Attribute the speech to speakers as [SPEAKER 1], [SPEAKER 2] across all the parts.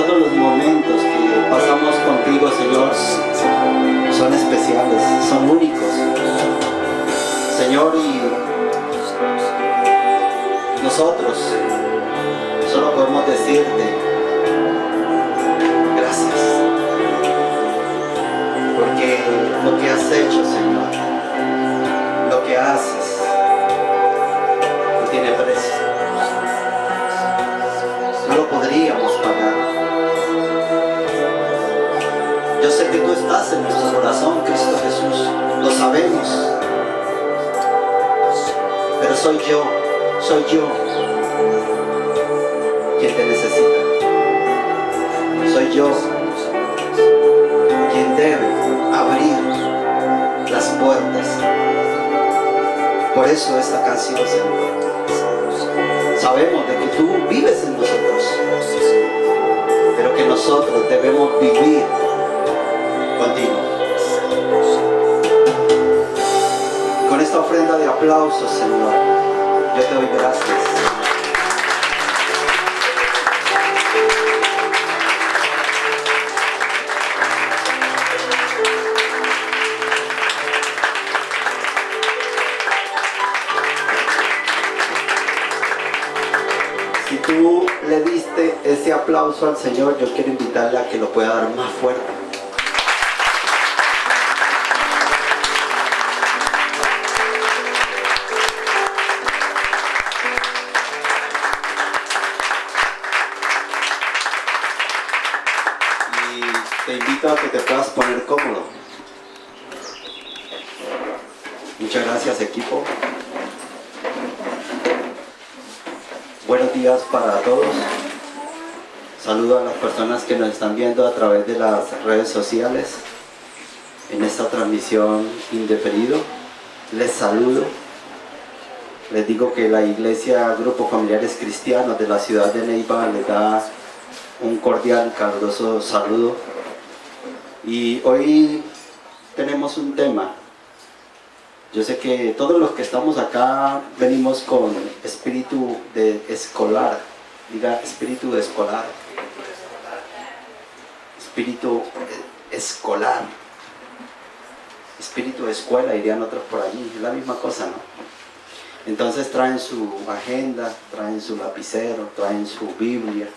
[SPEAKER 1] todos los momentos que pasamos contigo, Señor, son especiales, son únicos, Señor, y nosotros solo podemos decirte gracias, porque lo que has hecho, Señor, lo que haces, no tiene precio. No lo podríamos pagar. Yo sé que tú estás en nuestro corazón, Cristo Jesús, lo sabemos, pero soy yo quien te necesita. Soy yo quien debe abrir las puertas. Por eso esta canción, Señor. Sabemos de que tú vives en nosotros, pero que nosotros debemos vivir contigo. Con esta ofrenda de aplausos, Señor, yo te doy gracias. Si tú le diste ese aplauso al Señor, yo quiero invitarle a que lo pueda dar más fuerte. Y te invito a que te puedas poner cómodo. Muchas gracias, equipo. Buenos días para todos. Saludo a las personas que nos están viendo a través de las redes sociales en esta transmisión indiferido. Les saludo. Les digo que la Iglesia Grupo Familiares Cristianos de la ciudad de Neiva les da un cordial y caluroso saludo. Y hoy tenemos un tema. Yo sé que todos los que estamos acá venimos con espíritu de escolar. Diga espíritu de escolar. Espíritu escolar. Espíritu de escuela, dirían otros por allí. Es la misma cosa, ¿no? Entonces traen su agenda, traen su lapicero, traen su Biblia.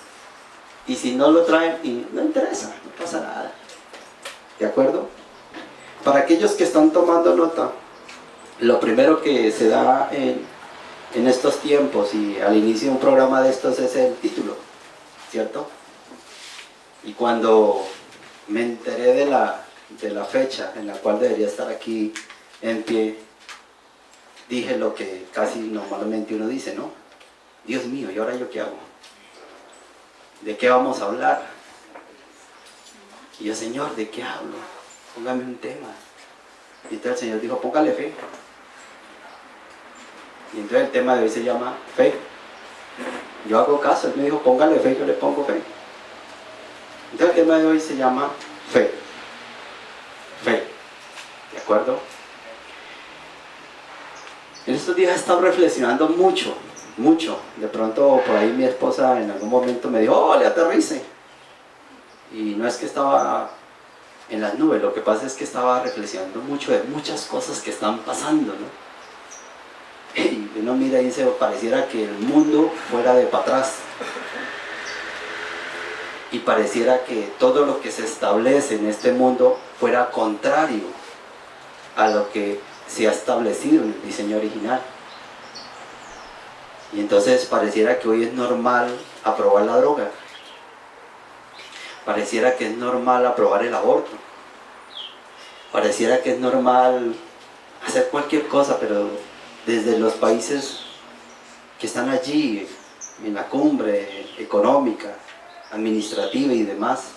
[SPEAKER 1] Y si no lo traen, no interesa, no pasa nada. ¿De acuerdo? Para aquellos que están tomando nota, lo primero que se da en estos tiempos y al inicio de un programa de estos es el título, ¿cierto? Y cuando me enteré de la fecha en la cual debería estar aquí en pie, dije lo que casi normalmente uno dice, ¿no? Dios mío, ¿y ahora yo qué hago? ¿De qué vamos a hablar? Y yo, Señor, ¿de qué hablo? Póngame un tema. Y entonces el Señor dijo, póngale fe. Y entonces el tema de hoy se llama fe. Yo hago caso, Él me dijo, póngale fe, yo le pongo fe. Entonces el tema de hoy se llama fe. Fe. ¿De acuerdo? En estos días he estado reflexionando mucho. De pronto por ahí mi esposa en algún momento me dijo, ¡oh, le aterrice! Y no es que estaba en las nubes, lo que pasa es que estaba reflexionando mucho de muchas cosas que están pasando, ¿no? Y uno mira y dice, pareciera que el mundo fuera de para atrás. Y pareciera que todo lo que se establece en este mundo fuera contrario a lo que se ha establecido en el diseño original. Y entonces pareciera que hoy es normal aprobar la droga. Pareciera que es normal aprobar el aborto. Pareciera que es normal hacer cualquier cosa, pero desde los países que están allí, en la cumbre económica, administrativa y demás,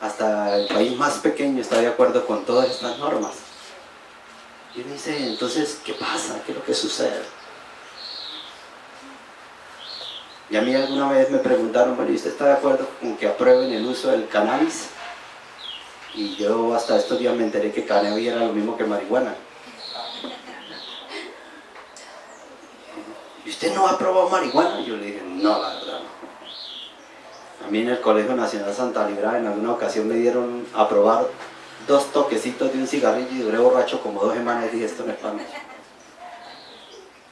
[SPEAKER 1] hasta el país más pequeño está de acuerdo con todas estas normas. Y uno dice, entonces, ¿qué pasa? ¿Qué es lo que sucede? Y a mí alguna vez me preguntaron, bueno, ¿y usted está de acuerdo con que aprueben el uso del cannabis? Y yo hasta estos días me enteré que cannabis era lo mismo que marihuana. ¿Y usted no ha probado marihuana? Yo le dije, no, la verdad no. A mí en el Colegio Nacional Santa Librada en alguna ocasión me dieron a probar 2 toquecitos de un cigarrillo y duré borracho como 2 semanas y dije, esto no es para mí.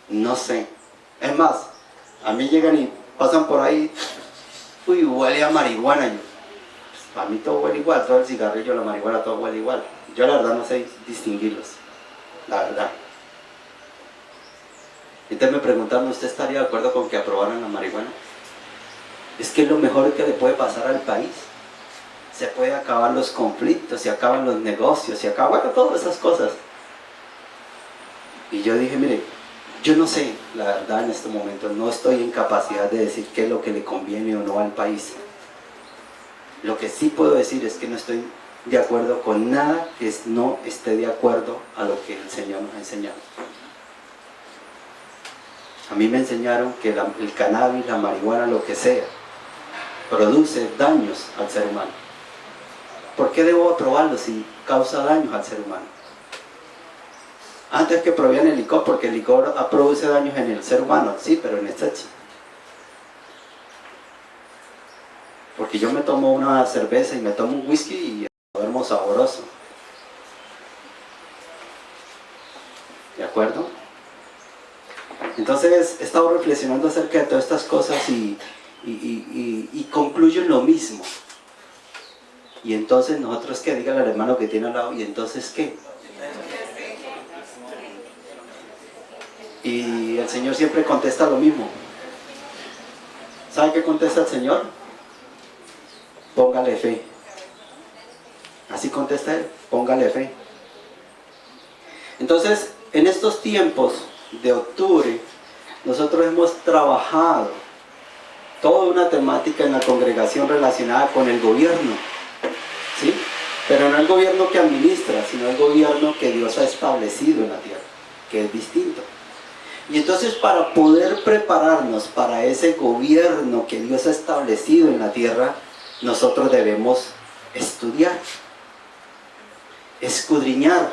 [SPEAKER 1] No sé. Es más, a mí llegan y pasan por ahí, uy, huele a marihuana. Yo, pues, para mí todo huele igual, todo el cigarrillo, la marihuana, todo huele igual. Yo la verdad no sé distinguirlos, la verdad. Entonces me preguntaron, ¿usted estaría de acuerdo con que aprobaran la marihuana? Es que es lo mejor que le puede pasar al país. Se puede acabar los conflictos, se acaban los negocios, se acaban, bueno, todas esas cosas. Y yo dije, mire, yo no sé, la verdad en este momento, no estoy en capacidad de decir qué es lo que le conviene o no al país. Lo que sí puedo decir es que no estoy de acuerdo con nada que no esté de acuerdo a lo que el Señor nos ha enseñado. A mí me enseñaron que el cannabis, la marihuana, lo que sea, produce daños al ser humano. ¿Por qué debo aprobarlo si causa daños al ser humano? Antes que prohibían el licor, porque el licor produce daños en el ser humano, sí, pero en exceso. Porque yo me tomo una cerveza y me tomo un whisky y duermo sabroso. ¿De acuerdo? Entonces he estado reflexionando acerca de todas estas cosas y concluyo en lo mismo. Y entonces nosotros, ¿qué? Dígale al hermano que tiene al lado, ¿y entonces qué? Y el Señor siempre contesta lo mismo. ¿Sabe qué contesta el Señor? Póngale fe. Así contesta Él, póngale fe. Entonces, en estos tiempos de octubre, nosotros hemos trabajado toda una temática en la congregación relacionada con el gobierno, ¿sí? Pero no el gobierno que administra, sino el gobierno que Dios ha establecido en la tierra, que es distinto. Y entonces, para poder prepararnos para ese gobierno que Dios ha establecido en la tierra, nosotros debemos estudiar, escudriñar.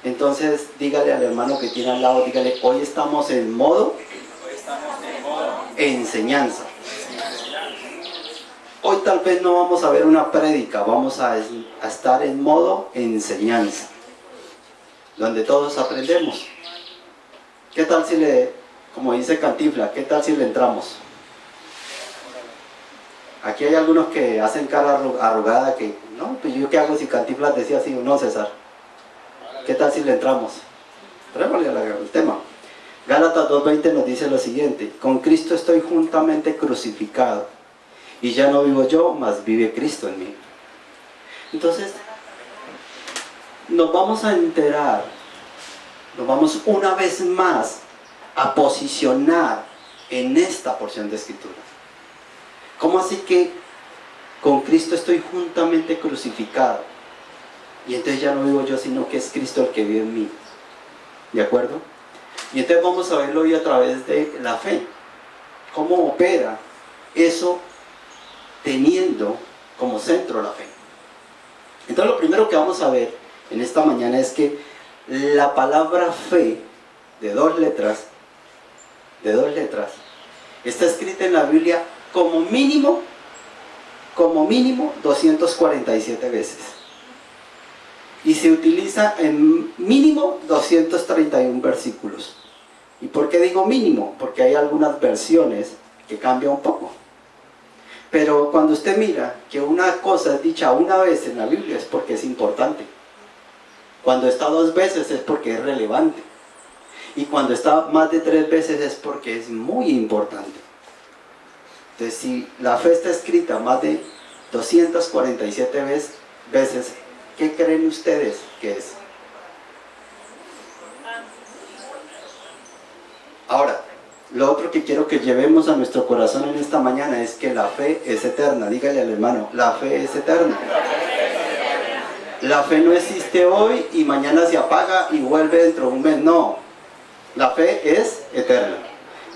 [SPEAKER 1] Entonces, dígale al hermano que tiene al lado, dígale, hoy estamos en modo enseñanza. Hoy tal vez no vamos a ver una prédica, vamos a estar en modo enseñanza, donde todos aprendemos. ¿Qué tal si como dice Cantinflas, qué tal si le entramos? Aquí hay algunos que hacen cara arrugada que, no, pues yo qué hago si Cantinflas decía así, no, César. ¿Qué tal si le entramos? Trémosle al tema. Gálatas 2:20 nos dice lo siguiente: con Cristo estoy juntamente crucificado, y ya no vivo yo, mas vive Cristo en mí. Entonces, nos vamos a enterar, nos vamos una vez más a posicionar en esta porción de Escritura. ¿Cómo así que con Cristo estoy juntamente crucificado? Y entonces ya no vivo yo, sino que es Cristo el que vive en mí. ¿De acuerdo? Y entonces vamos a verlo hoy a través de la fe. ¿Cómo opera eso teniendo como centro la fe? Entonces lo primero que vamos a ver en esta mañana es que la palabra fe, de dos letras, está escrita en la Biblia como mínimo 247 veces. Y se utiliza en mínimo 231 versículos. ¿Y por qué digo mínimo? Porque hay algunas versiones que cambian un poco. Pero cuando usted mira que una cosa es dicha una vez en la Biblia es porque es importante. Cuando está 2 veces es porque es relevante. Y cuando está más de 3 veces es porque es muy importante. Entonces, si la fe está escrita más de 247 veces, ¿qué creen ustedes que es? Ahora, lo otro que quiero que llevemos a nuestro corazón en esta mañana es que la fe es eterna. Dígale al hermano, la fe es eterna. La fe no existe hoy y mañana se apaga y vuelve dentro de un mes. No, la fe es eterna.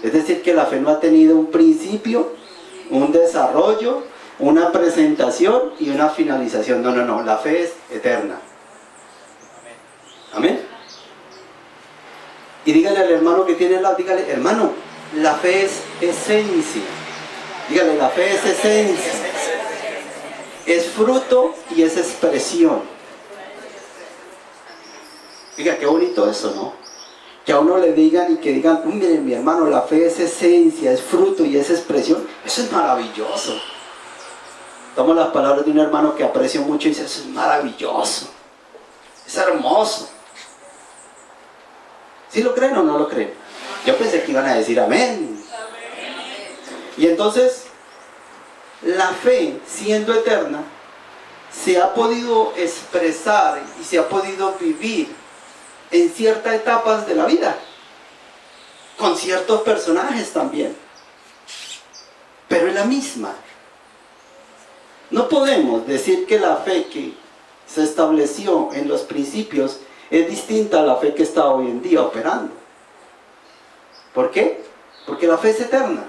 [SPEAKER 1] Es decir, que la fe no ha tenido un principio, un desarrollo, una presentación y una finalización. No, la fe es eterna. Amén. Y dígale al hermano que tiene al lado, dígale, hermano, la fe es esencia. Dígale, la fe es esencia, es fruto y es expresión. Diga, qué bonito eso, ¿no? Que a uno le digan y que digan, miren mi hermano, la fe es esencia, es fruto y es expresión. Eso es maravilloso. Tomo las palabras de un hermano que aprecio mucho y dice, eso es maravilloso, es hermoso. ¿Sí lo creen o no lo creen? Yo pensé que iban a decir amén. Y entonces, la fe, siendo eterna, se ha podido expresar y se ha podido vivir en ciertas etapas de la vida, con ciertos personajes también, pero es la misma. No podemos decir que la fe que se estableció en los principios es distinta a la fe que está hoy en día operando. ¿Por qué? Porque la fe es eterna,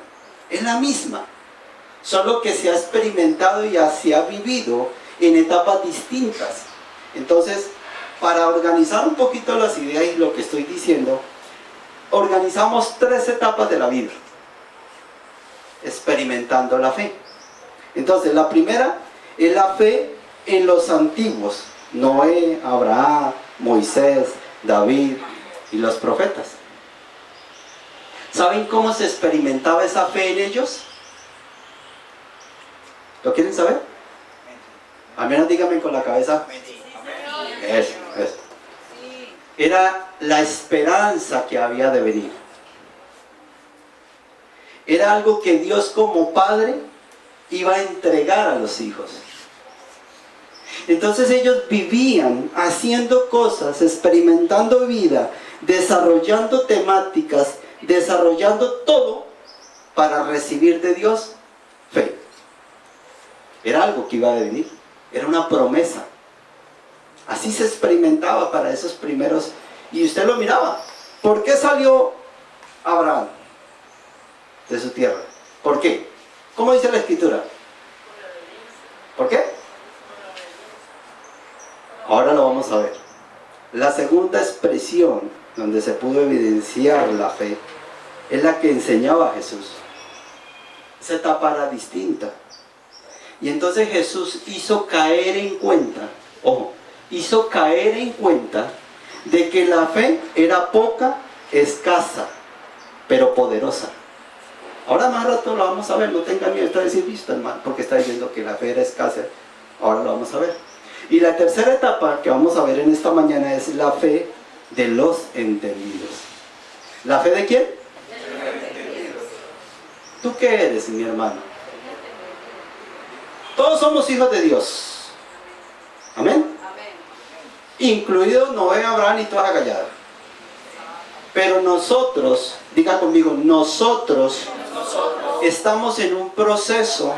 [SPEAKER 1] es la misma, solo que se ha experimentado y se ha vivido en etapas distintas. Entonces, para organizar un poquito las ideas y lo que estoy diciendo, organizamos 3 etapas de la vida, experimentando la fe. Entonces, la primera es la fe en los antiguos, Noé, Abraham, Moisés, David y los profetas. ¿Saben cómo se experimentaba esa fe en ellos? ¿Lo quieren saber? Al menos díganme con la cabeza. Eso. Era la esperanza que había de venir. Era algo que Dios como Padre iba a entregar a los hijos. Entonces ellos vivían haciendo cosas, experimentando vida, desarrollando temáticas, desarrollando todo para recibir de Dios fe. Era algo que iba a venir, era una promesa. Así se experimentaba para esos primeros, y usted lo miraba. ¿Por qué salió Abraham de su tierra? ¿Por qué? ¿Cómo dice la Escritura? ¿Por qué? Ahora lo vamos a ver. La segunda expresión donde se pudo evidenciar la fe es la que enseñaba Jesús. Esa etapa era distinta. Y entonces Jesús hizo caer en cuenta, hizo caer en cuenta de que la fe era poca, escasa, pero poderosa. Ahora más rato lo vamos a ver, no tengan miedo de decir visto, hermano, porque está diciendo que la fe era escasa. Ahora lo vamos a ver. Y la tercera etapa que vamos a ver en esta mañana es la fe de los entendidos. ¿La fe de quién? De los entendidos. ¿Tú qué eres, mi hermano? Todos somos hijos de Dios. Amén. Incluido Noé, Abraham y toda la callada. Pero nosotros, diga conmigo, nosotros estamos en un proceso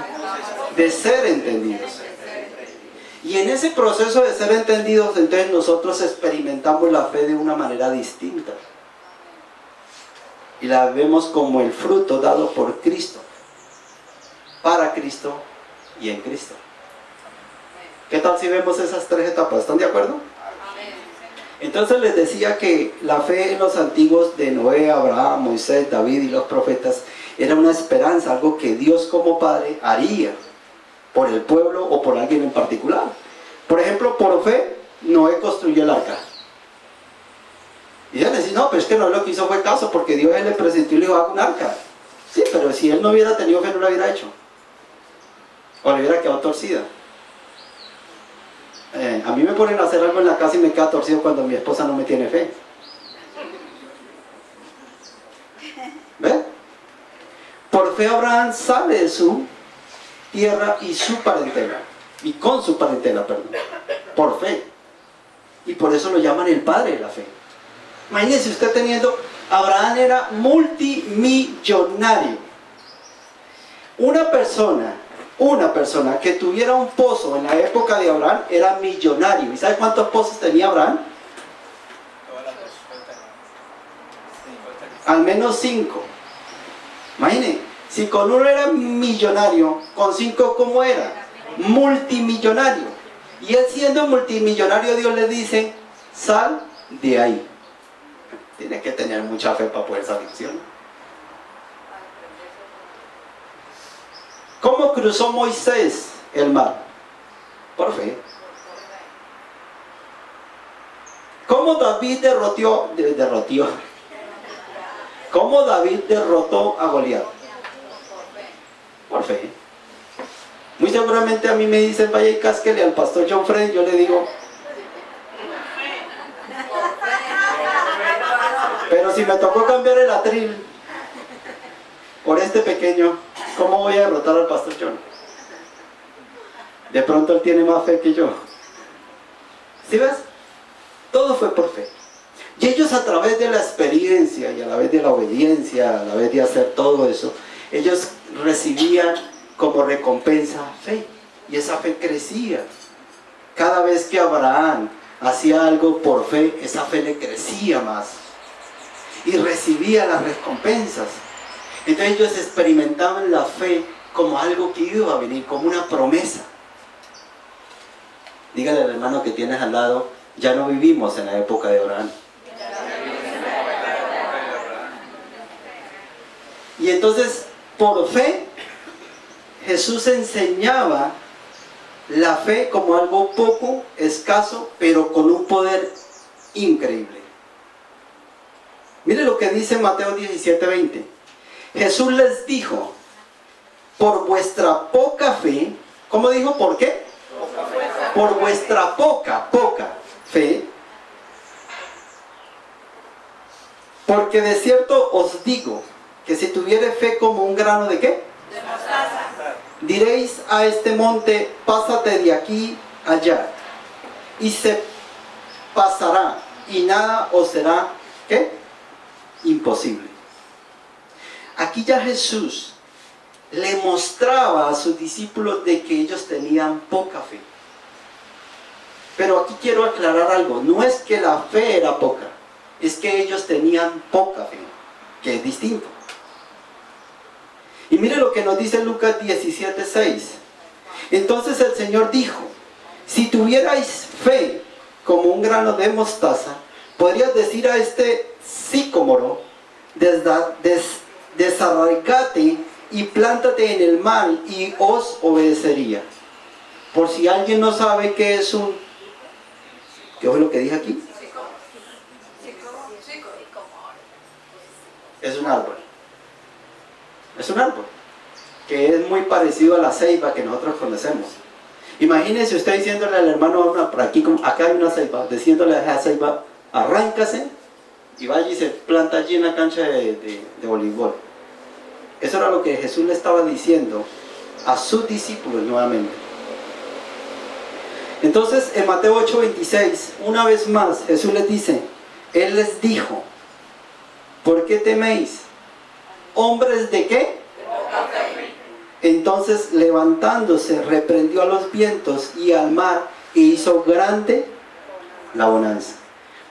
[SPEAKER 1] de ser entendidos. Y en ese proceso de ser entendidos, entonces nosotros experimentamos la fe de una manera distinta. Y la vemos como el fruto dado por Cristo, para Cristo y en Cristo. ¿Qué tal si vemos esas 3 etapas? ¿Están de acuerdo? Entonces les decía que la fe en los antiguos de Noé, Abraham, Moisés, David y los profetas era una esperanza, algo que Dios como Padre haría por el pueblo o por alguien en particular. Por ejemplo, por fe, Noé construyó el arca. Y ya le decía, no, pero es que Noé lo que hizo fue caso, porque Dios le presentó y le dijo, haga un arca. Sí, pero si él no hubiera tenido fe, no lo hubiera hecho. O le hubiera quedado torcida. A mí me ponen a hacer algo en la casa y me queda torcido cuando mi esposa no me tiene fe. ¿Ve? Por fe Abraham sale de su tierra y su parentela, y con su parentela, perdón, por fe. Y por eso lo llaman el padre de la fe. Imagínense usted teniendo, Abraham era multimillonario. Una persona que tuviera un pozo en la época de Abraham era millonario. ¿Y sabe cuántos pozos tenía Abraham? Al menos 5. Imagínense, si con uno era millonario, con 5 ¿cómo era? Multimillonario. Y él siendo multimillonario, Dios le dice, sal de ahí. Tiene que tener mucha fe para poder salir, ¿sí o no? ¿Cómo cruzó Moisés el mar? Por fe. ¿Cómo David ¿Cómo David derrotó a Goliat? Por fe. Muy seguramente a mí me dicen, vaya y cásquele al pastor John Fred, yo le digo, pero si me tocó cambiar el atril por este pequeño, ¿cómo voy a derrotar al pastor John? De pronto él tiene más fe que yo. ¿Sí ves? Todo fue por fe. Y ellos, a través de la experiencia y a la vez de la obediencia, a la vez de hacer todo eso, ellos recibían como recompensa fe. Y esa fe crecía. Cada vez que Abraham hacía algo por fe, esa fe le crecía más. Y recibía las recompensas. Entonces ellos experimentaban la fe como algo que iba a venir, como una promesa. Dígale al hermano que tienes al lado, ya no vivimos en la época de Abraham. Y entonces, por fe, Jesús enseñaba la fe como algo poco, escaso, pero con un poder increíble. Mire lo que dice Mateo 17:20. Jesús les dijo, por vuestra poca fe, ¿cómo dijo? ¿Por qué? Por vuestra poca fe, porque de cierto os digo, que si tuviere fe como un grano de ¿qué?
[SPEAKER 2] De mostaza.
[SPEAKER 1] Diréis a este monte, pásate de aquí allá, y se pasará, y nada os será, ¿qué? Imposible. Aquí ya Jesús le mostraba a sus discípulos de que ellos tenían poca fe. Pero aquí quiero aclarar algo, no es que la fe era poca, es que ellos tenían poca fe, que es distinto. Y mire lo que nos dice Lucas 17:6. Entonces el Señor dijo, si tuvierais fe como un grano de mostaza, podrías decir a este sicómoro, desarraigate y plántate en el mar, y os obedecería. Por si alguien no sabe qué es ¿qué fue lo que dije aquí? Es un árbol. Es un árbol que es muy parecido a la ceiba que nosotros conocemos. Imagínese usted diciéndole al hermano, por aquí, acá hay una ceiba, diciéndole a esa ceiba, arráncase y vaya y se planta allí en la cancha de voleibol. Eso era lo que Jesús le estaba diciendo a sus discípulos nuevamente. Entonces en Mateo 8:26, una vez más Jesús les dice, Él les dijo, ¿por qué teméis? ¿Hombres de qué? Entonces levantándose reprendió a los vientos y al mar e hizo grande la bonanza.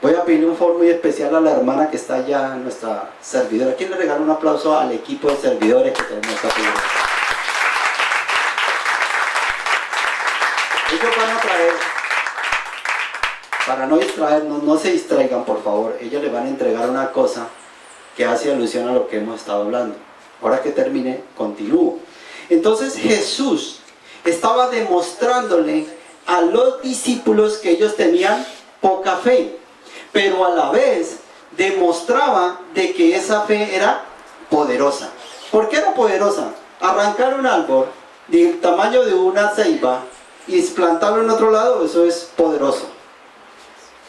[SPEAKER 1] Voy a pedirle un favor muy especial a la hermana que está allá, nuestra servidora. ¿Quién le regala un aplauso al equipo de servidores que tenemos aquí? Ellos van a traer, para no distraernos, no se distraigan por favor, ellos le van a entregar una cosa que hace alusión a lo que hemos estado hablando. Ahora que termine, continúo. Entonces Jesús estaba demostrándole a los discípulos que ellos tenían poca fe, pero a la vez demostraba de que esa fe era poderosa. ¿Por qué era poderosa? Arrancar un árbol del tamaño de una ceiba y plantarlo en otro lado, eso es poderoso.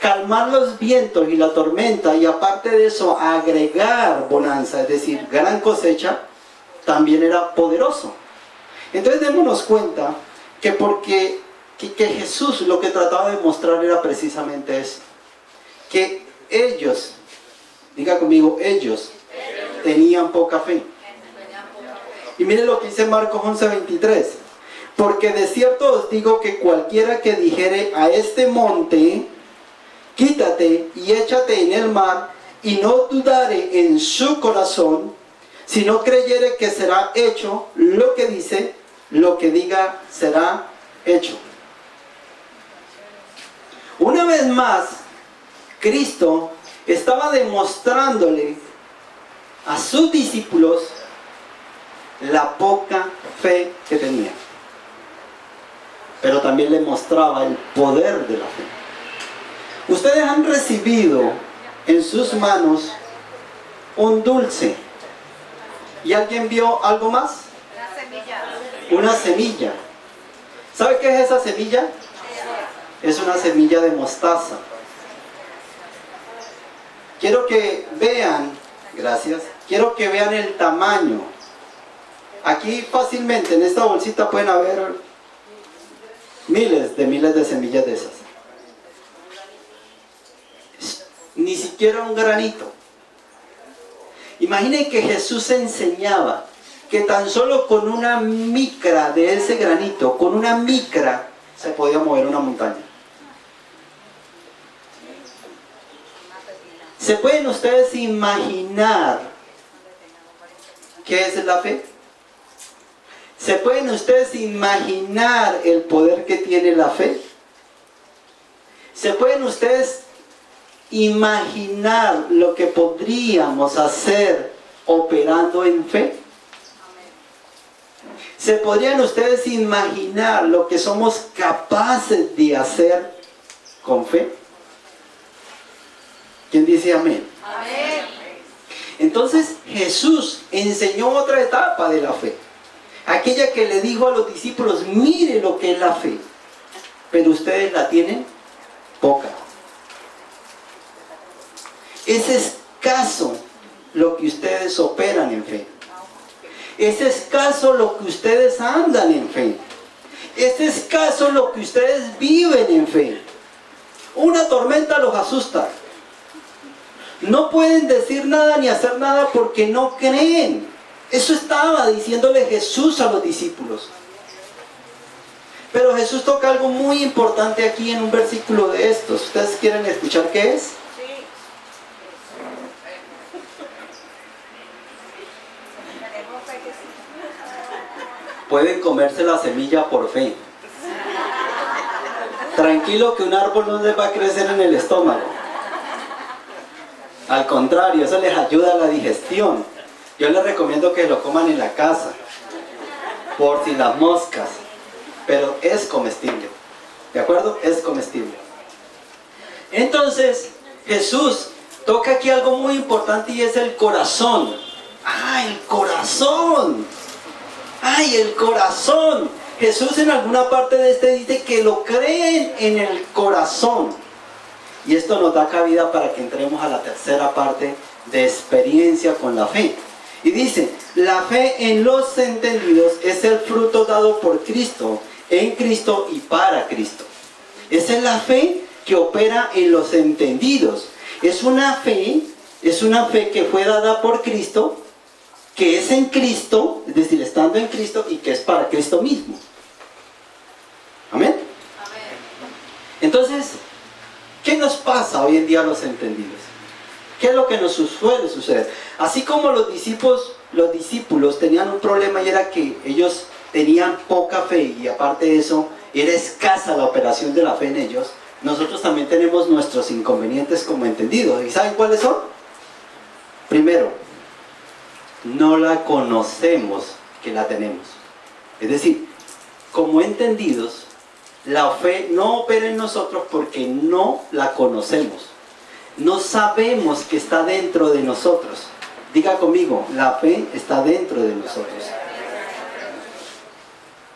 [SPEAKER 1] Calmar los vientos y la tormenta, y aparte de eso agregar bonanza, es decir, gran cosecha, también era poderoso. Entonces démonos cuenta que que Jesús lo que trataba de mostrar era precisamente eso, que ellos, diga conmigo, ellos tenían poca fe. Y miren lo que dice Marcos 11:23, porque de cierto os digo que cualquiera que dijere a este monte, quítate y échate en el mar, y no dudare en su corazón, si no creyere que será hecho lo que dice, lo que diga será hecho. Una vez más, Cristo estaba demostrándole a sus discípulos la poca fe que tenía. Pero también le mostraba el poder de la fe. Ustedes han recibido en sus manos un dulce. ¿Y alguien vio algo más?
[SPEAKER 2] Una semilla.
[SPEAKER 1] Una semilla. ¿Sabe qué es esa semilla? Es una semilla de mostaza. Quiero que vean, gracias, quiero que vean el tamaño. Aquí fácilmente en esta bolsita pueden haber miles de semillas de esas. Ni siquiera un granito. Imaginen que Jesús enseñaba que tan solo con una micra de ese granito, con una micra, se podía mover una montaña. ¿Se pueden ustedes imaginar qué es la fe? ¿Se pueden ustedes imaginar el poder que tiene la fe? ¿Se pueden ustedes imaginar lo que podríamos hacer operando en fe? ¿Se podrían ustedes imaginar lo que somos capaces de hacer con fe? ¿Quién dice amén?
[SPEAKER 2] Amén.
[SPEAKER 1] Entonces Jesús enseñó otra etapa de la fe. Aquella que le dijo a los discípulos, mire lo que es la fe. Pero ustedes la tienen poca. Es escaso lo que ustedes operan en fe. Es escaso lo que ustedes andan en fe. Es escaso lo que ustedes viven en fe. Una tormenta los asusta. No pueden decir nada ni hacer nada porque no creen. Eso estaba diciéndole Jesús a los discípulos. Pero Jesús toca algo muy importante aquí en un versículo de estos. ¿Ustedes quieren escuchar qué es? Pueden comerse la semilla por fe. Tranquilo que un árbol no les va a crecer en el estómago. Al contrario, eso les ayuda a la digestión. Yo les recomiendo que lo coman en la casa, por si las moscas. Pero es comestible. ¿De acuerdo? Es comestible. Entonces, Jesús toca aquí algo muy importante y es el corazón. ¡Ah, el corazón! ¡Ay, el corazón! Jesús en alguna parte de este dice que lo creen en el corazón. Y esto nos da cabida para que entremos a la tercera parte de experiencia con la fe. Y dice, la fe en los entendidos es el fruto dado por Cristo, en Cristo y para Cristo. Esa es la fe que opera en los entendidos. Es una fe que fue dada por Cristo, que es en Cristo, es decir, estando en Cristo y que es para Cristo mismo. ¿Amén?
[SPEAKER 2] Amén.
[SPEAKER 1] Entonces, ¿qué nos pasa hoy en día a los entendidos? ¿Qué es lo que nos suele suceder? Así como los discípulos tenían un problema y era que ellos tenían poca fe y aparte de eso era escasa la operación de la fe en ellos, nosotros también tenemos nuestros inconvenientes como entendidos. ¿Y saben cuáles son? Primero, no la conocemos que la tenemos. Es decir, como entendidos, la fe no opera en nosotros porque no la conocemos. No sabemos que está dentro de nosotros. Diga conmigo, la fe está dentro de nosotros.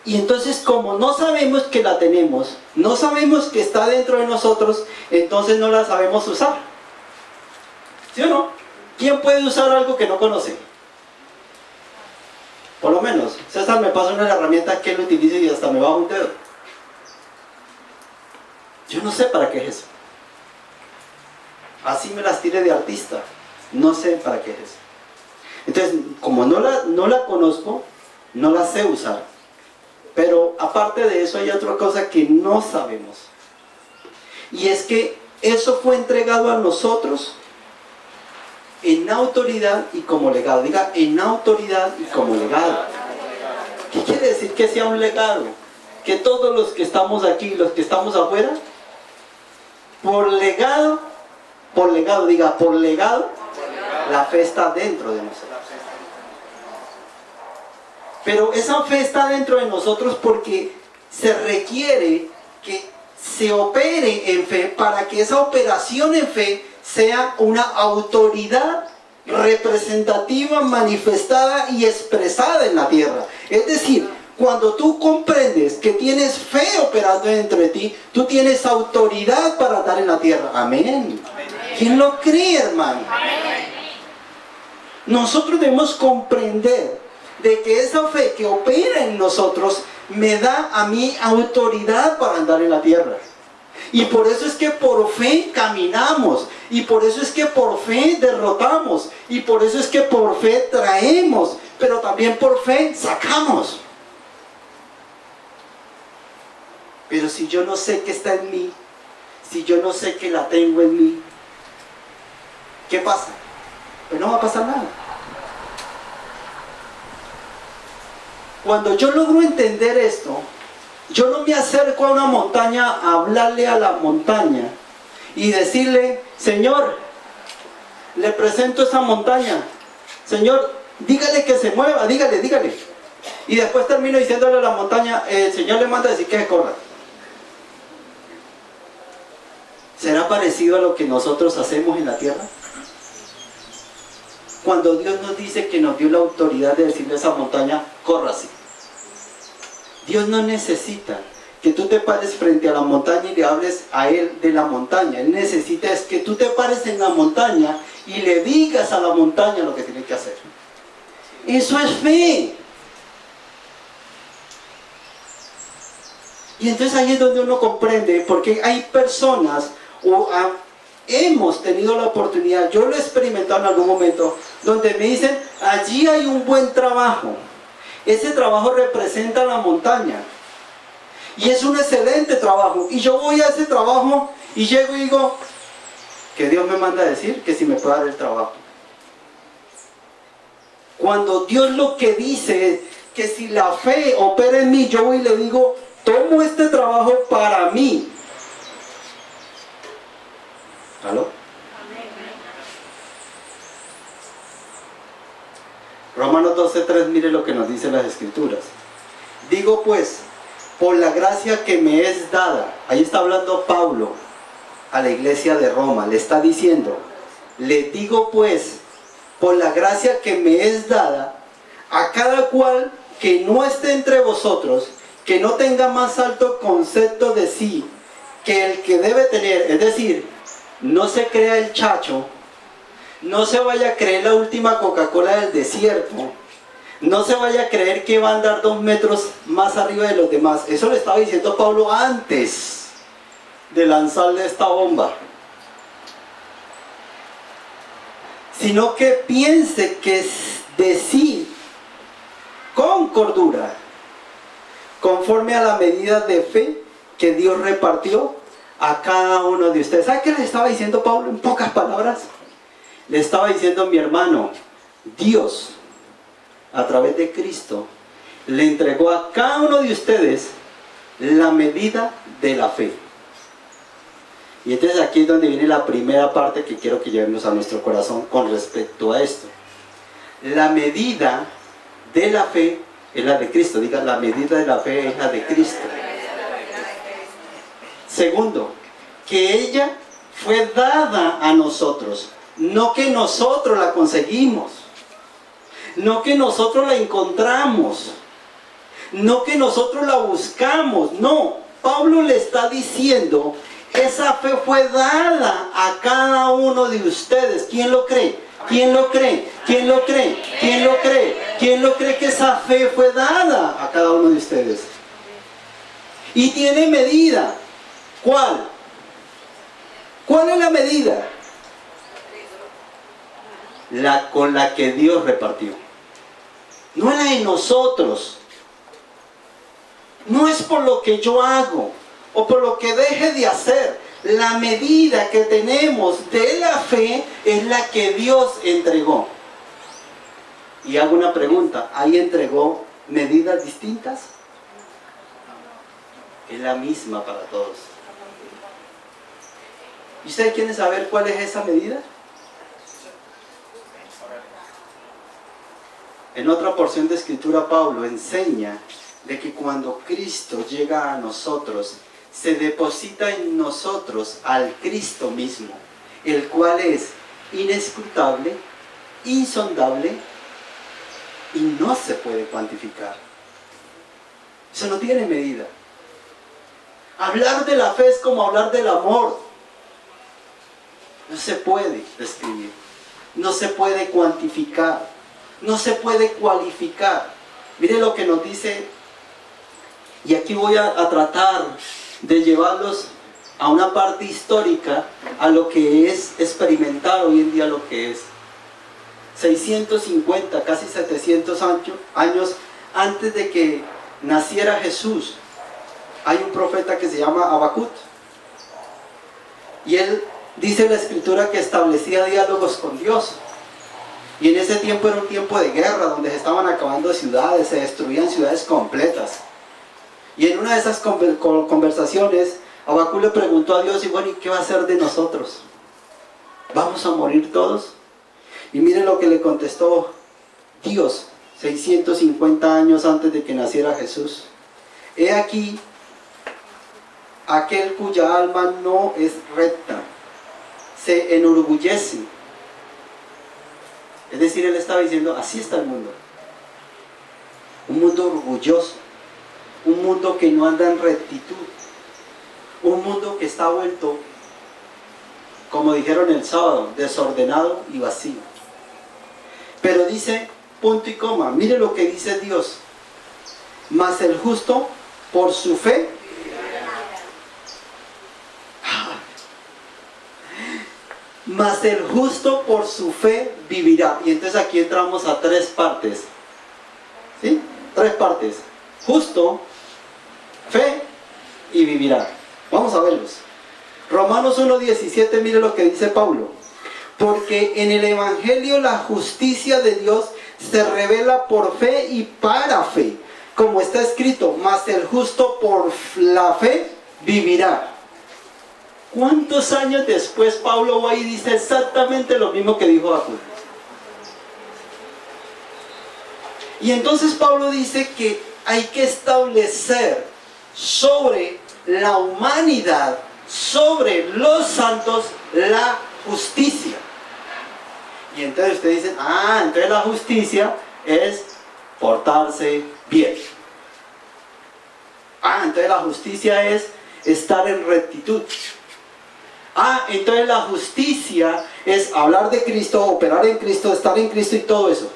[SPEAKER 1] Y entonces como no sabemos que la tenemos, no sabemos que está dentro de nosotros, entonces no la sabemos usar. ¿Sí o no? ¿Quién puede usar algo que no conoce? Por lo menos, César me pasa una herramienta que él utilice y hasta me baja un dedo. Yo no sé para qué es eso. Así me las tire de artista. No sé para qué es eso. Entonces, como no la conozco, no la sé usar. Pero aparte de eso hay otra cosa que no sabemos. Y es que eso fue entregado a nosotros en autoridad y como legado. Diga, en autoridad y como legado. ¿Qué quiere decir que sea un legado? Que todos los que estamos aquí, los que estamos afuera, por legado, diga, por legado, la fe está dentro de nosotros. Pero esa fe está dentro de nosotros porque se requiere que se opere en fe para que esa operación en fe sea una autoridad representativa, manifestada y expresada en la tierra. Es decir, cuando tú comprendes que tienes fe operando dentro de ti, tú tienes autoridad para dar en la tierra. Amén. ¿Quién lo cree, hermano? Nosotros debemos comprender de que esa fe que opera en nosotros me da a mí autoridad para andar en la tierra. Y por eso es que por fe caminamos. Y por eso es que por fe derrotamos. Y por eso es que por fe traemos. Pero también por fe sacamos. Pero si yo no sé que está en mí, si yo no sé que la tengo en mí, ¿qué pasa? Pues no va a pasar nada. Cuando yo logro entender esto, yo no me acerco a una montaña a hablarle a la montaña y decirle, Señor, le presento esa montaña. Señor, dígale que se mueva, dígale. Y después termino diciéndole a la montaña, el Señor le manda a decir que se corra. ¿Será parecido a lo que nosotros hacemos en la tierra? Cuando Dios nos dice que nos dio la autoridad de decirle a esa montaña, córrase. Dios no necesita que tú te pares frente a la montaña y le hables a Él de la montaña. Él necesita es que tú te pares en la montaña y le digas a la montaña lo que tiene que hacer. Eso es fe. Y entonces ahí es donde uno comprende, porque hay personas hemos tenido la oportunidad, yo lo he experimentado en algún momento, donde me dicen, allí hay un buen trabajo. Ese trabajo representa la montaña. Y es un excelente trabajo. Y yo voy a ese trabajo y llego y digo, que Dios me manda a decir que si me puede dar el trabajo. Cuando Dios lo que dice es que si la fe opera en mí, yo voy y le digo, tomo este trabajo para mí. ¿Aló? Romanos 12:3, mire lo que nos dicen las Escrituras. Digo pues, por la gracia que me es dada, ahí está hablando Pablo a la iglesia de Roma, le está diciendo, le digo pues, por la gracia que me es dada, a cada cual que no esté entre vosotros, que no tenga más alto concepto de sí que el que debe tener, es decir, no se crea el chacho, no se vaya a creer la última Coca-Cola del desierto, no se vaya a creer que va a andar 2 metros más arriba de los demás. Eso le estaba diciendo Pablo antes de lanzarle esta bomba. Sino que piense que es de sí, con cordura, conforme a la medida de fe que Dios repartió a cada uno de ustedes. ¿Sabe qué le estaba diciendo Pablo en pocas palabras? Le estaba diciendo, mi hermano, Dios, a través de Cristo, le entregó a cada uno de ustedes la medida de la fe. Y entonces aquí es donde viene la primera parte que quiero que llevemos a nuestro corazón con respecto a esto. La medida de la fe es la de Cristo. Diga, la medida de la fe es la de Cristo. Segundo, que ella fue dada a nosotros. No que nosotros la conseguimos, no que nosotros la encontramos, no que nosotros la buscamos, no. Pablo le está diciendo, esa fe fue dada a cada uno de ustedes. ¿Quién lo cree? ¿Quién lo cree? ¿Quién lo cree? ¿Quién lo cree? ¿Quién lo cree que esa fe fue dada a cada uno de ustedes? Y tiene medida. ¿Cuál? ¿Cuál es la medida? La con la que Dios repartió. No es la de nosotros. No es por lo que yo hago o por lo que deje de hacer. La medida que tenemos de la fe es la que Dios entregó. Y hago una pregunta, ¿ahí entregó medidas distintas? Es la misma para todos. ¿Y ustedes quieren saber cuál es esa medida? En otra porción de escritura Pablo enseña de que cuando Cristo llega a nosotros, se deposita en nosotros al Cristo mismo, el cual es inescrutable, insondable y no se puede cuantificar. Eso no tiene medida. Hablar de la fe es como hablar del amor. No se puede describir, no se puede cuantificar, no se puede cualificar. Mire lo que nos dice, y aquí voy a tratar de llevarlos a una parte histórica, a lo que es experimentar hoy en día lo que es. 650, casi 700 años antes de que naciera Jesús, hay un profeta que se llama Habacuc, y él dice en la escritura que establecía diálogos con Dios. Y en ese tiempo era un tiempo de guerra, donde se estaban acabando ciudades, se destruían ciudades completas. Y en una de esas conversaciones, Habacuc le preguntó a Dios, y bueno, ¿y qué va a hacer de nosotros? ¿Vamos a morir todos? Y miren lo que le contestó Dios, 650 años antes de que naciera Jesús. He aquí, aquel cuya alma no es recta, se enorgullece. Es decir, él estaba diciendo, así está el mundo. Un mundo orgulloso, un mundo que no anda en rectitud, un mundo que está vuelto, como dijeron el sábado, desordenado y vacío. Pero dice, punto y coma, mire lo que dice Dios. Mas el justo, por su fe, mas el justo por su fe vivirá. Y entonces aquí entramos a tres partes. ¿Sí? Tres partes. Justo, fe y vivirá. Vamos a verlos. Romanos 1:17, mire lo que dice Pablo. Porque en el Evangelio la justicia de Dios se revela por fe y para fe. Como está escrito, mas el justo por la fe vivirá. ¿Cuántos años después Pablo va y dice exactamente lo mismo que dijo Habacuc? Y entonces Pablo dice que hay que establecer sobre la humanidad, sobre los santos, la justicia. Y entonces ustedes dicen, entonces la justicia es portarse bien. Entonces la justicia es estar en rectitud. Entonces la justicia es hablar de Cristo, operar en Cristo, estar en Cristo y todo eso.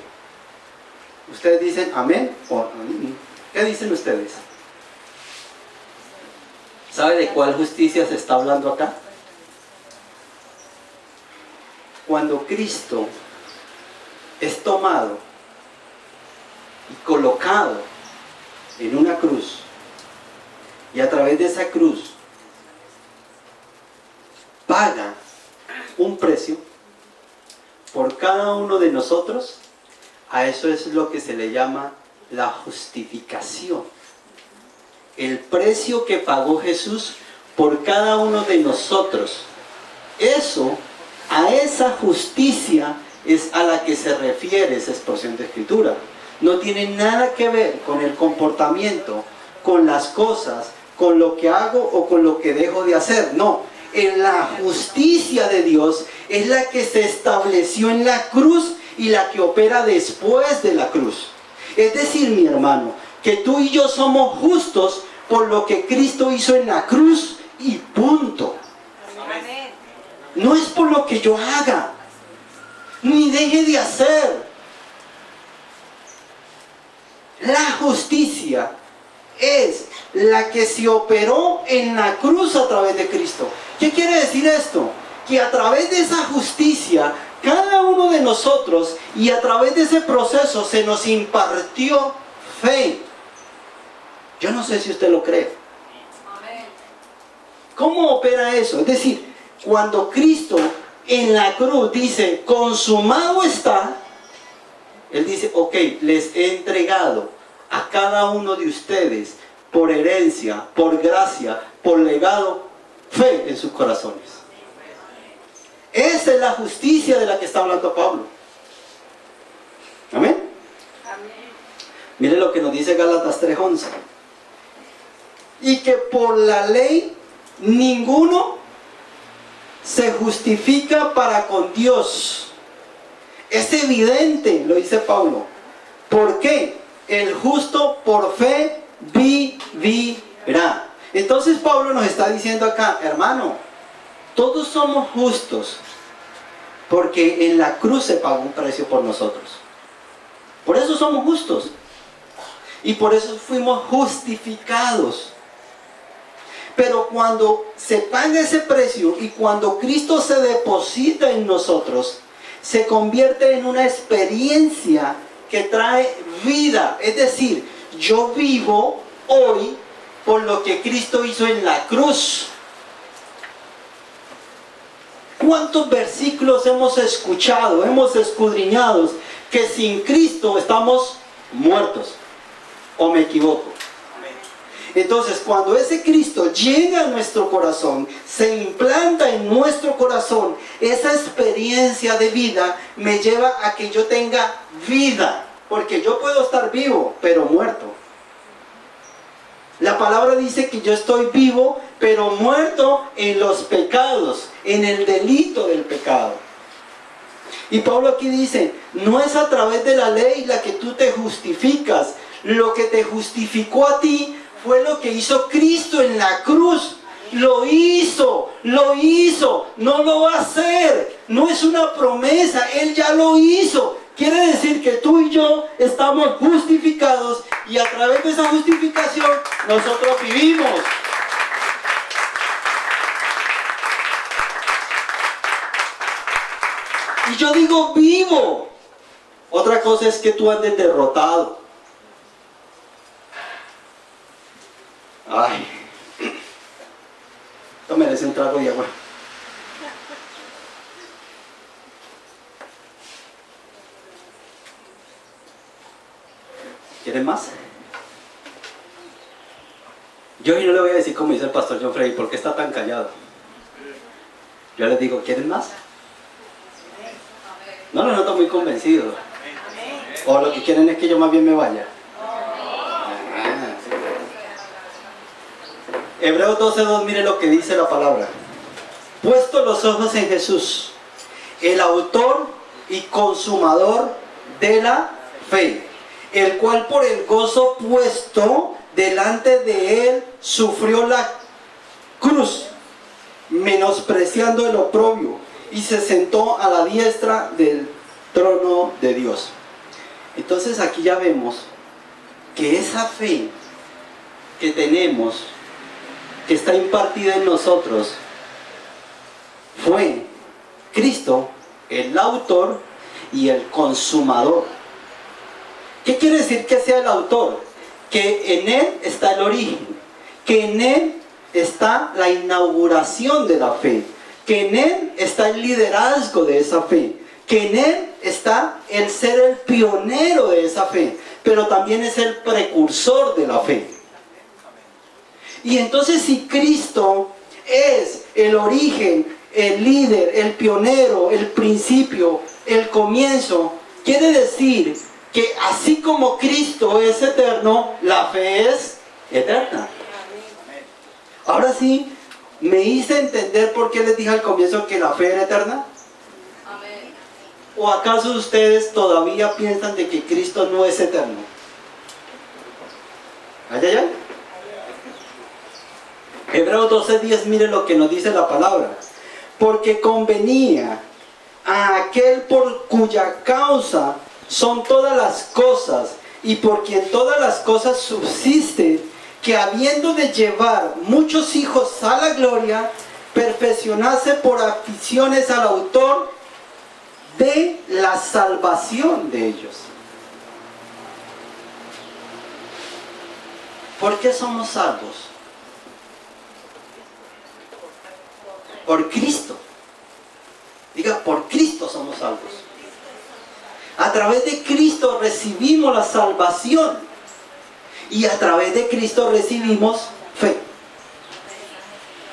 [SPEAKER 1] Ustedes dicen amén o ¿qué dicen ustedes? ¿Sabe de cuál justicia se está hablando acá? Cuando Cristo es tomado y colocado en una cruz, y a través de esa cruz paga un precio por cada uno de nosotros, a eso es lo que se le llama la justificación. El precio que pagó Jesús por cada uno de nosotros. A esa justicia es a la que se refiere esa expresión de escritura. No tiene nada que ver con el comportamiento, con las cosas, con lo que hago o con lo que dejo de hacer. No, en la justicia de Dios es la que se estableció en la cruz y la que opera después de la cruz. Es decir, mi hermano, que tú y yo somos justos por lo que Cristo hizo en la cruz y punto.
[SPEAKER 2] Amén.
[SPEAKER 1] No es por lo que yo haga, ni deje de hacer. La justicia es la que se operó en la cruz a través de Cristo. ¿Qué quiere decir esto? Que a través de esa justicia, cada uno de nosotros, y a través de ese proceso se nos impartió fe. Yo no sé si usted lo cree.
[SPEAKER 2] Amén.
[SPEAKER 1] ¿Cómo opera eso? Es decir, cuando Cristo en la cruz dice, consumado está, Él dice, ok, les he entregado a cada uno de ustedes, por herencia, por gracia, por legado, fe en sus corazones. Esa es la justicia de la que está hablando Pablo. ¿Amén? Mire lo que nos dice Gálatas 3:11. Y que por la ley ninguno se justifica para con Dios. Es evidente, lo dice Pablo. ¿Por qué? El justo por fe vivirá. Entonces Pablo nos está diciendo acá, hermano, todos somos justos porque en la cruz se pagó un precio por nosotros. Por eso somos justos y por eso fuimos justificados. Pero cuando se paga ese precio y cuando Cristo se deposita en nosotros, se convierte en una experiencia que trae vida. Es decir, yo vivo hoy por lo que Cristo hizo en la cruz. ¿Cuántos versículos hemos escuchado, hemos escudriñado que sin Cristo estamos muertos? ¿O me equivoco? Entonces, cuando ese Cristo llega a nuestro corazón, se implanta en nuestro corazón, esa experiencia de vida me lleva a que yo tenga vida. Porque yo puedo estar vivo, pero muerto. La palabra dice que yo estoy vivo, pero muerto en los pecados, en el delito del pecado. Y Pablo aquí dice, no es a través de la ley la que tú te justificas. Lo que te justificó a ti fue lo que hizo Cristo en la cruz. Lo hizo, no lo va a hacer. No es una promesa, Él ya lo hizo. Quiere decir que tú y yo estamos justificados y a través de esa justificación nosotros vivimos. Y yo digo vivo. Otra cosa es que tú andes derrotado. Ay, esto merece un trago de agua. ¿Quieren más? Yo hoy no le voy a decir como dice el pastor John Frey, ¿por qué está tan callado? Yo les digo, ¿quieren más? No lo noto muy convencido. O lo que quieren es que yo más bien me vaya. Hebreos 12:2, mire lo que dice la palabra. Puesto los ojos en Jesús, el autor y consumador de la fe, el cual por el gozo puesto delante de él sufrió la cruz, menospreciando el oprobio, y se sentó a la diestra del trono de Dios. Entonces aquí ya vemos que esa fe que tenemos, que está impartida en nosotros, fue Cristo el autor y el consumador. ¿Qué quiere decir que sea el autor? Que en él está el origen, que en él está la inauguración de la fe, que en él está el liderazgo de esa fe, que en él está el ser el pionero de esa fe, pero también es el precursor de la fe. Y entonces si Cristo es el origen, el líder, el pionero, el principio, el comienzo, quiere decir que así como Cristo es eterno, la fe es eterna. Ahora sí, ¿me hice entender por qué les dije al comienzo que la fe era eterna?
[SPEAKER 2] Amén.
[SPEAKER 1] ¿O acaso ustedes todavía piensan de que Cristo no es eterno? ¿Ay, ay, ay? Hebreos 12:10, mire lo que nos dice la palabra. Porque convenía a aquel por cuya causa son todas las cosas y por quien todas las cosas subsisten, que habiendo de llevar muchos hijos a la gloria, perfeccionase por aficiones al autor de la salvación de ellos. ¿Por qué somos salvos? Por Cristo. Diga, por Cristo somos salvos. A través de Cristo recibimos la salvación. Y a través de Cristo recibimos fe.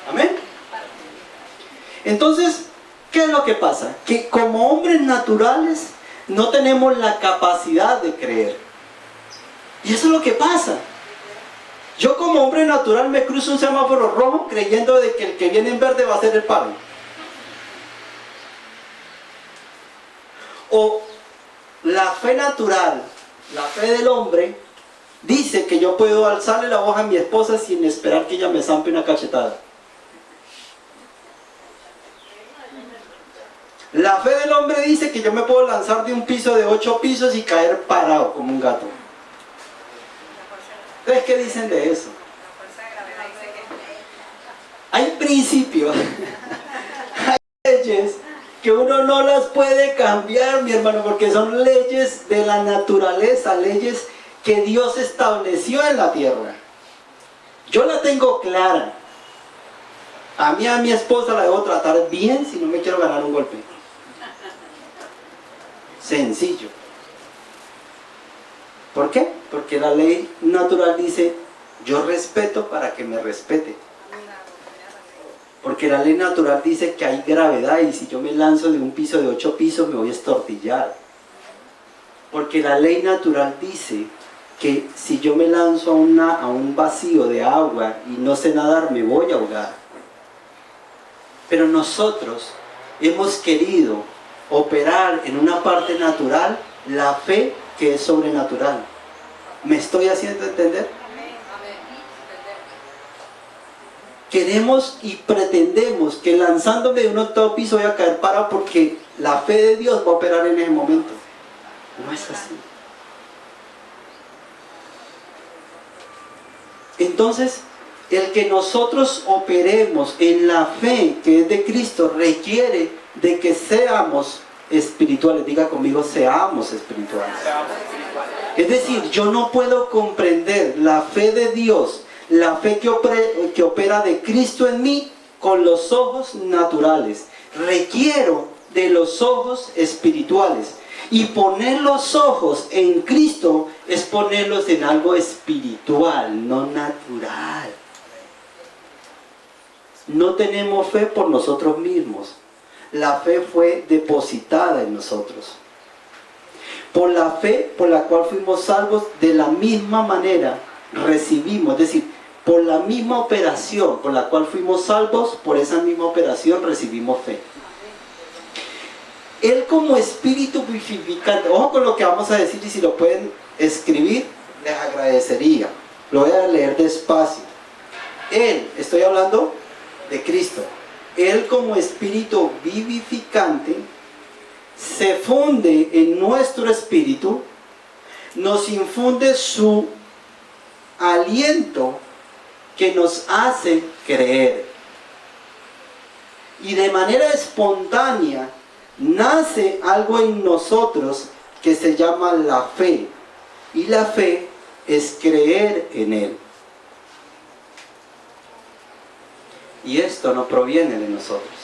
[SPEAKER 1] Amén. Entonces, ¿qué es lo que pasa? Que como hombres naturales no tenemos la capacidad de creer. Y eso es lo que pasa. Yo como hombre natural me cruzo un semáforo rojo creyendo de que el que viene en verde va a ser el paro. O la fe natural, la fe del hombre, dice que yo puedo alzarle la voz a mi esposa sin esperar que ella me zampe una cachetada. La fe del hombre dice que yo me puedo lanzar de un piso de 8 pisos y caer parado como un gato. Entonces, ¿qué dicen de eso? Hay principios, hay leyes que uno no las puede cambiar, mi hermano, porque son leyes de la naturaleza, leyes que Dios estableció en la tierra. Yo la tengo clara. A mi esposa la debo tratar bien si no me quiero ganar un golpe. Sencillo. ¿Por qué? Porque la ley natural dice, yo respeto para que me respete. Porque la ley natural dice que hay gravedad y si yo me lanzo de un piso de 8 pisos me voy a estortillar. Porque la ley natural dice que si yo me lanzo a un vacío de agua y no sé nadar me voy a ahogar. Pero nosotros hemos querido operar en una parte natural la fe que es sobrenatural. ¿Me estoy haciendo entender? Queremos y pretendemos que lanzándome de un octavo piso voy a caer parado porque la fe de Dios va a operar en ese momento. No es así. Entonces, el que nosotros operemos en la fe que es de Cristo requiere de que seamos espirituales. Diga conmigo, seamos espirituales. Es decir, yo no puedo comprender la fe de Dios, la fe que opera de Cristo en mí con los ojos naturales. Requiero de los ojos espirituales. Y poner los ojos en Cristo es ponerlos en algo espiritual, no natural. No tenemos fe por nosotros mismos. La fe fue depositada en nosotros. Por la fe por la cual fuimos salvos, de la misma manera recibimos, es decir, por la misma operación por la cual fuimos salvos, por esa misma operación recibimos fe. Él como espíritu vivificante, ojo con lo que vamos a decir y si lo pueden escribir, les agradecería. Lo voy a leer despacio. Él, estoy hablando de Cristo, Él como espíritu vivificante se funde en nuestro espíritu, nos infunde su aliento que nos hace creer. Y de manera espontánea nace algo en nosotros que se llama la fe. Y la fe es creer en Él. Y esto no proviene de nosotros.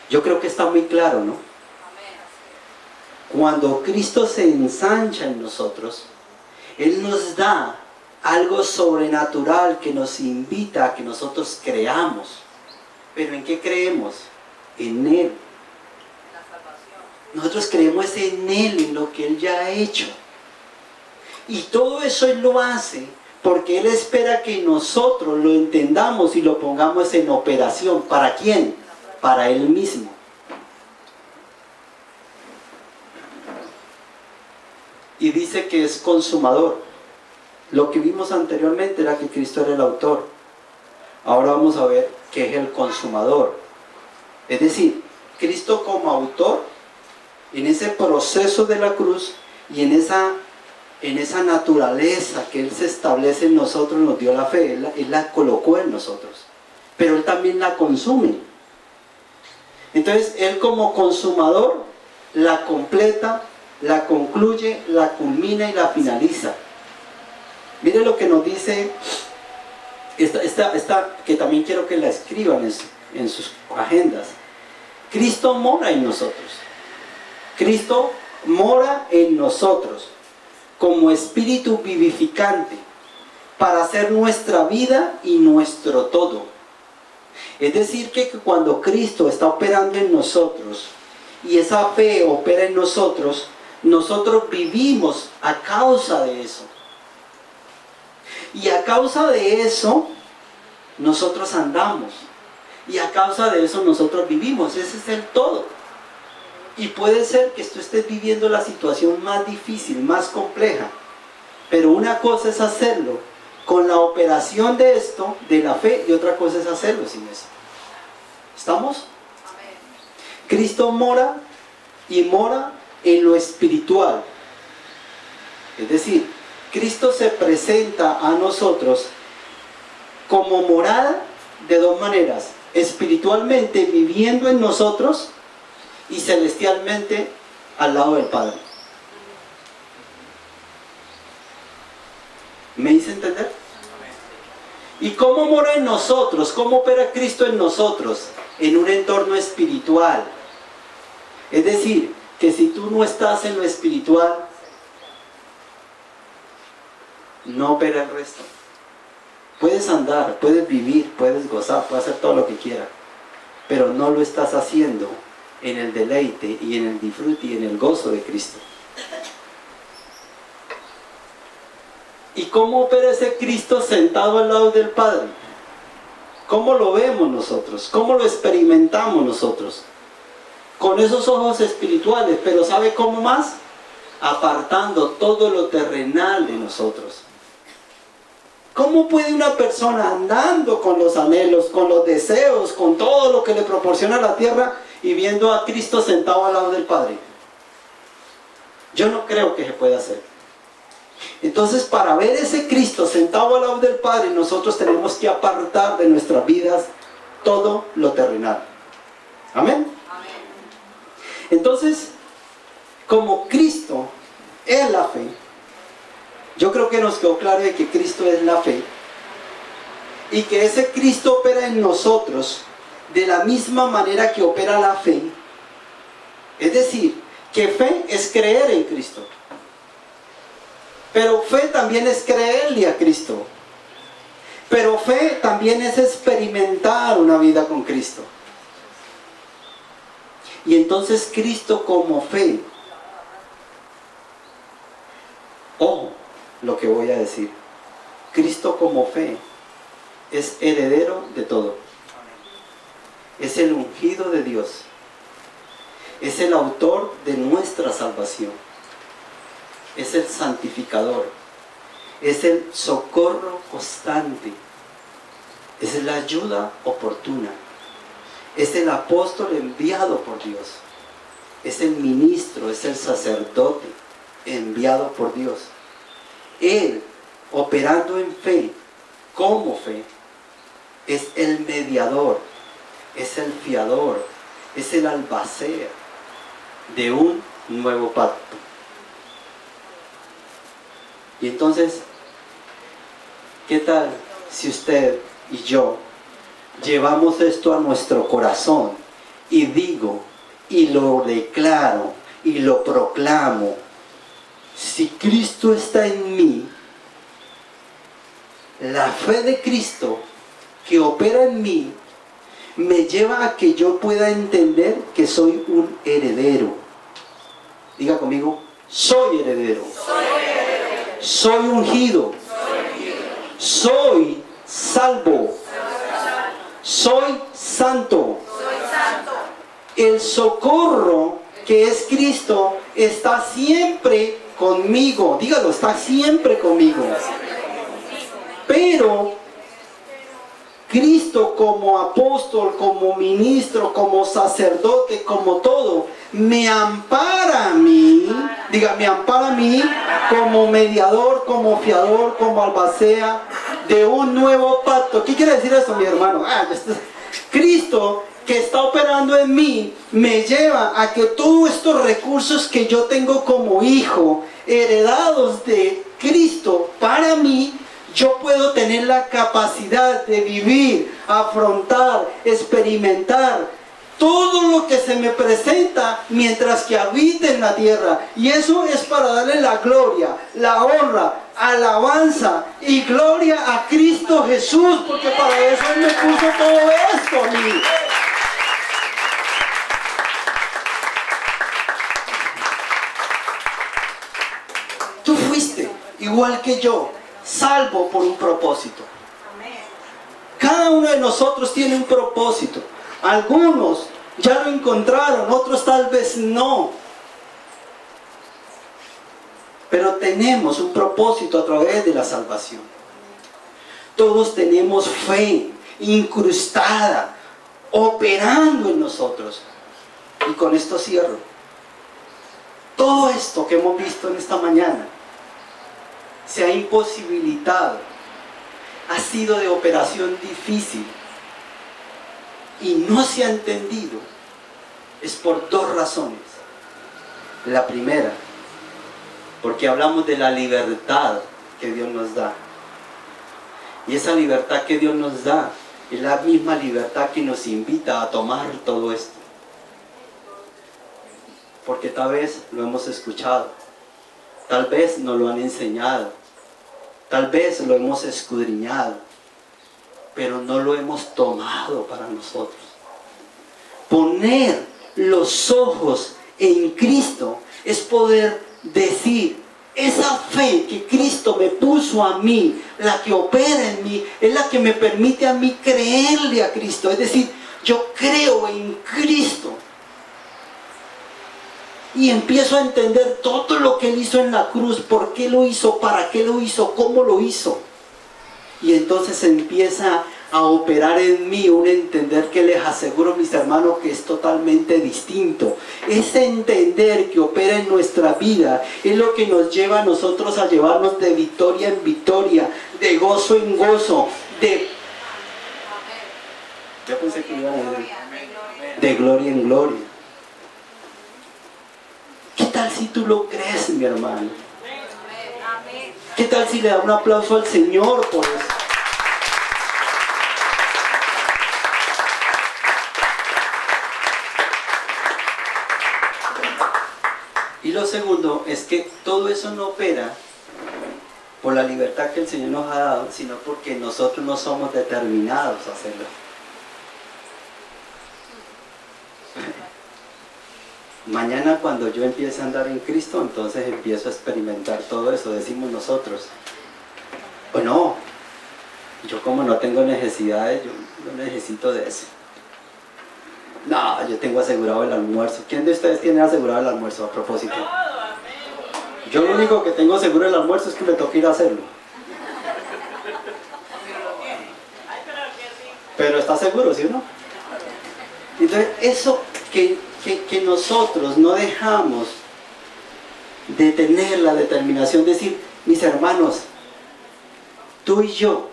[SPEAKER 1] Yo creo que está muy claro, ¿no? Cuando Cristo se ensancha en nosotros, Él nos da algo sobrenatural que nos invita a que nosotros creamos. ¿Pero en qué creemos? En Él. Nosotros creemos en Él, en lo que Él ya ha hecho. Y todo eso Él lo hace porque Él espera que nosotros lo entendamos y lo pongamos en operación. ¿Para quién? Para Él mismo. Y dice que es consumador. Lo que vimos anteriormente era que Cristo era el autor. Ahora vamos a ver qué es el consumador. Es decir, Cristo como autor, en ese proceso de la cruz y en esa naturaleza que Él se establece en nosotros, nos dio la fe, Él la colocó en nosotros. Pero Él también la consume. Entonces, Él como consumador la completa, la concluye, la culmina y la finaliza. Mire lo que nos dice esta que también quiero que la escriban en sus agendas. Cristo mora en nosotros. Cristo mora en nosotros como espíritu vivificante para hacer nuestra vida y nuestro todo. Es decir, que cuando Cristo está operando en nosotros y esa fe opera en nosotros, nosotros vivimos a causa de eso. Y a causa de eso, nosotros andamos. Y a causa de eso, nosotros vivimos. Ese es el todo. Y puede ser que tú estés viviendo la situación más difícil, más compleja. Pero una cosa es hacerlo con la operación de esto, de la fe, y otra cosa es hacerlo sin eso. ¿Estamos?
[SPEAKER 2] Amén.
[SPEAKER 1] Cristo mora y mora en lo espiritual. Es decir, Cristo se presenta a nosotros como morada de dos maneras: espiritualmente viviendo en nosotros y celestialmente al lado del Padre. ¿Me hice entender? ¿Y cómo mora en nosotros? ¿Cómo opera Cristo en nosotros? En un entorno espiritual. Es decir, que si tú no estás en lo espiritual, no opera el resto. Puedes andar, puedes vivir, puedes gozar, puedes hacer todo lo que quieras, pero no lo estás haciendo en el deleite y en el disfrute y en el gozo de Cristo. ¿Y cómo opera ese Cristo sentado al lado del Padre? ¿Cómo lo vemos nosotros? ¿Cómo lo experimentamos nosotros? Con esos ojos espirituales, pero ¿sabe cómo más? Apartando todo lo terrenal de nosotros. ¿Cómo puede una persona andando con los anhelos, con los deseos, con todo lo que le proporciona la tierra y viendo a Cristo sentado al lado del Padre? Yo no creo que se pueda hacer. Entonces, para ver ese Cristo sentado al lado del Padre, nosotros tenemos que apartar de nuestras vidas todo lo terrenal. ¿Amén?
[SPEAKER 2] Amén.
[SPEAKER 1] Entonces, como Cristo es la fe, yo creo que nos quedó claro de que Cristo es la fe y que ese Cristo opera en nosotros de la misma manera que opera la fe. Es decir, que fe es creer en Cristo, pero fe también es creerle a Cristo, pero fe también es experimentar una vida con Cristo. Y entonces Cristo como fe, ojo lo que voy a decir, Cristo como fe es heredero de todo. Es el ungido de Dios. Es el autor de nuestra salvación. Es el santificador. Es el socorro constante. Es la ayuda oportuna. Es el apóstol enviado por Dios. Es el ministro, es el sacerdote enviado por Dios. Él, operando en fe, como fe, es el mediador, es el fiador, es el albacea de un nuevo pacto. Y entonces, ¿qué tal si usted y yo llevamos esto a nuestro corazón y digo y lo declaro y lo proclamo? Si Cristo está en mí, la fe de Cristo que opera en mí me lleva a que yo pueda entender que soy un heredero. Diga conmigo, soy heredero. Soy ungido. Soy salvo. Soy santo. El socorro que es Cristo está siempre conmigo. Dígalo, está siempre conmigo. Pero Cristo como apóstol, como ministro, como sacerdote, como todo, me ampara a mí, diga, me ampara a mí como mediador, como fiador, como albacea de un nuevo pacto. ¿Qué quiere decir eso, mi hermano? Cristo que está operando en mí me lleva a que todos estos recursos que yo tengo como hijo, heredados de Cristo para mí, yo puedo tener la capacidad de vivir, afrontar, experimentar todo lo que se me presenta mientras que habite en la tierra. Y eso es para darle la gloria, la honra, alabanza y gloria a Cristo Jesús, porque para eso Él me puso todo esto a mí. fuiste, igual que yo, salvo por un propósito.
[SPEAKER 2] Amén.
[SPEAKER 1] Cada uno de nosotros tiene un propósito. Algunos ya lo encontraron, otros tal vez no. Pero tenemos un propósito a través de la salvación. Todos tenemos fe incrustada, operando en nosotros. Y con esto cierro. Todo esto que hemos visto en esta mañana se ha imposibilitado. Ha sido de operación difícil. Y no se ha entendido. Es por dos razones. La primera, porque hablamos de la libertad que Dios nos da. Y esa libertad que Dios nos da es la misma libertad que nos invita a tomar todo esto. Porque tal vez lo hemos escuchado, tal vez nos lo han enseñado, tal vez lo hemos escudriñado, pero no lo hemos tomado para nosotros. Poner los ojos en Cristo es poder decir, esa fe que Cristo me puso a mí, la que opera en mí, es la que me permite a mí creerle a Cristo. Es decir, yo creo en Cristo. Y empiezo a entender todo lo que Él hizo en la cruz, por qué lo hizo, para qué lo hizo, cómo lo hizo. Y entonces empieza a operar en mí un entender que les aseguro, mis hermanos, que es totalmente distinto. Ese entender que opera en nuestra vida es lo que nos lleva a nosotros a llevarnos de victoria en victoria, de gozo en gozo, yo pensé que iban a decir, de gloria en gloria. ¿Qué tal si tú lo crees, mi hermano? ¿Qué tal si le da un aplauso al Señor por eso? Y lo segundo es que todo eso no opera por la libertad que el Señor nos ha dado, sino porque nosotros no somos determinados a hacerlo. Mañana cuando yo empiece a andar en Cristo, entonces empiezo a experimentar todo eso, decimos nosotros. O no, yo como no tengo necesidades, yo no necesito de eso. No, yo tengo asegurado el almuerzo. ¿Quién de ustedes tiene asegurado el almuerzo a propósito? Yo lo único que tengo seguro el almuerzo es que me toca ir a hacerlo. Pero está seguro, ¿sí o no? Entonces, eso que nosotros no dejamos de tener la determinación de decir, mis hermanos, tú y yo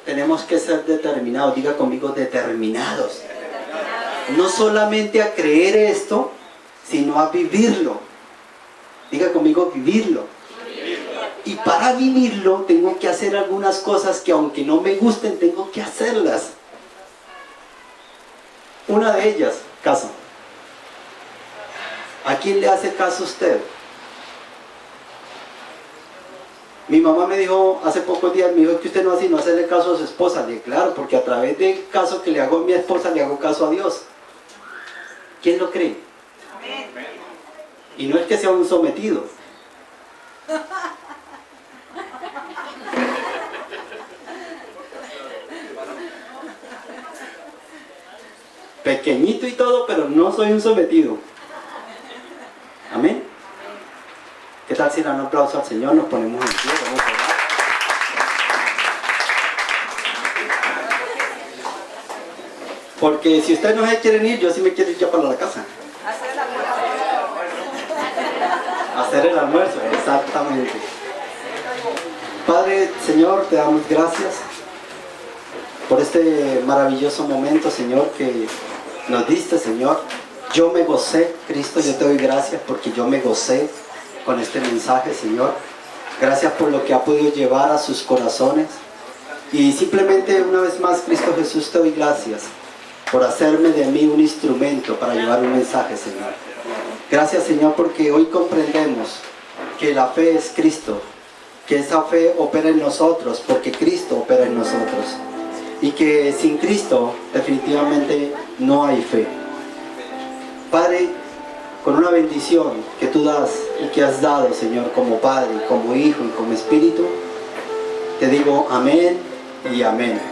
[SPEAKER 1] tenemos que ser determinados, diga conmigo, determinados. No solamente a creer esto, sino a vivirlo. Diga conmigo, vivirlo. Y para vivirlo tengo que hacer algunas cosas que aunque no me gusten, tengo que hacerlas. Una de ellas, caso. ¿A quién le hace caso usted? Mi mamá me dijo hace pocos días, me dijo que usted no hace sino hacerle caso a su esposa. Le dije, claro, porque a través del caso que le hago a mi esposa, le hago caso a Dios. ¿Quién lo cree?
[SPEAKER 2] Amén.
[SPEAKER 1] Y no es que sea un sometido. Pequeñito y todo, pero no soy un sometido. Amén. ¿Qué tal si le dan un aplauso al Señor? Nos ponemos en pie, vamos a orar. Porque si ustedes no se quieren ir, yo sí me quiero ir ya para la casa. Hacer el almuerzo, exactamente. Padre, Señor, te damos gracias por este maravilloso momento, Señor, que nos diste, Señor. Yo me gocé, Cristo, yo te doy gracias porque yo me gocé con este mensaje, Señor. Gracias por lo que ha podido llevar a sus corazones. Y simplemente una vez más, Cristo Jesús, te doy gracias por hacerme de mí un instrumento para llevar un mensaje, Señor. Gracias, Señor, porque hoy comprendemos que la fe es Cristo, que esa fe opera en nosotros, porque Cristo opera en nosotros. Y que sin Cristo definitivamente no hay fe. Padre, con una bendición que tú das y que has dado, Señor, como Padre, como Hijo y como Espíritu, te digo amén y amén.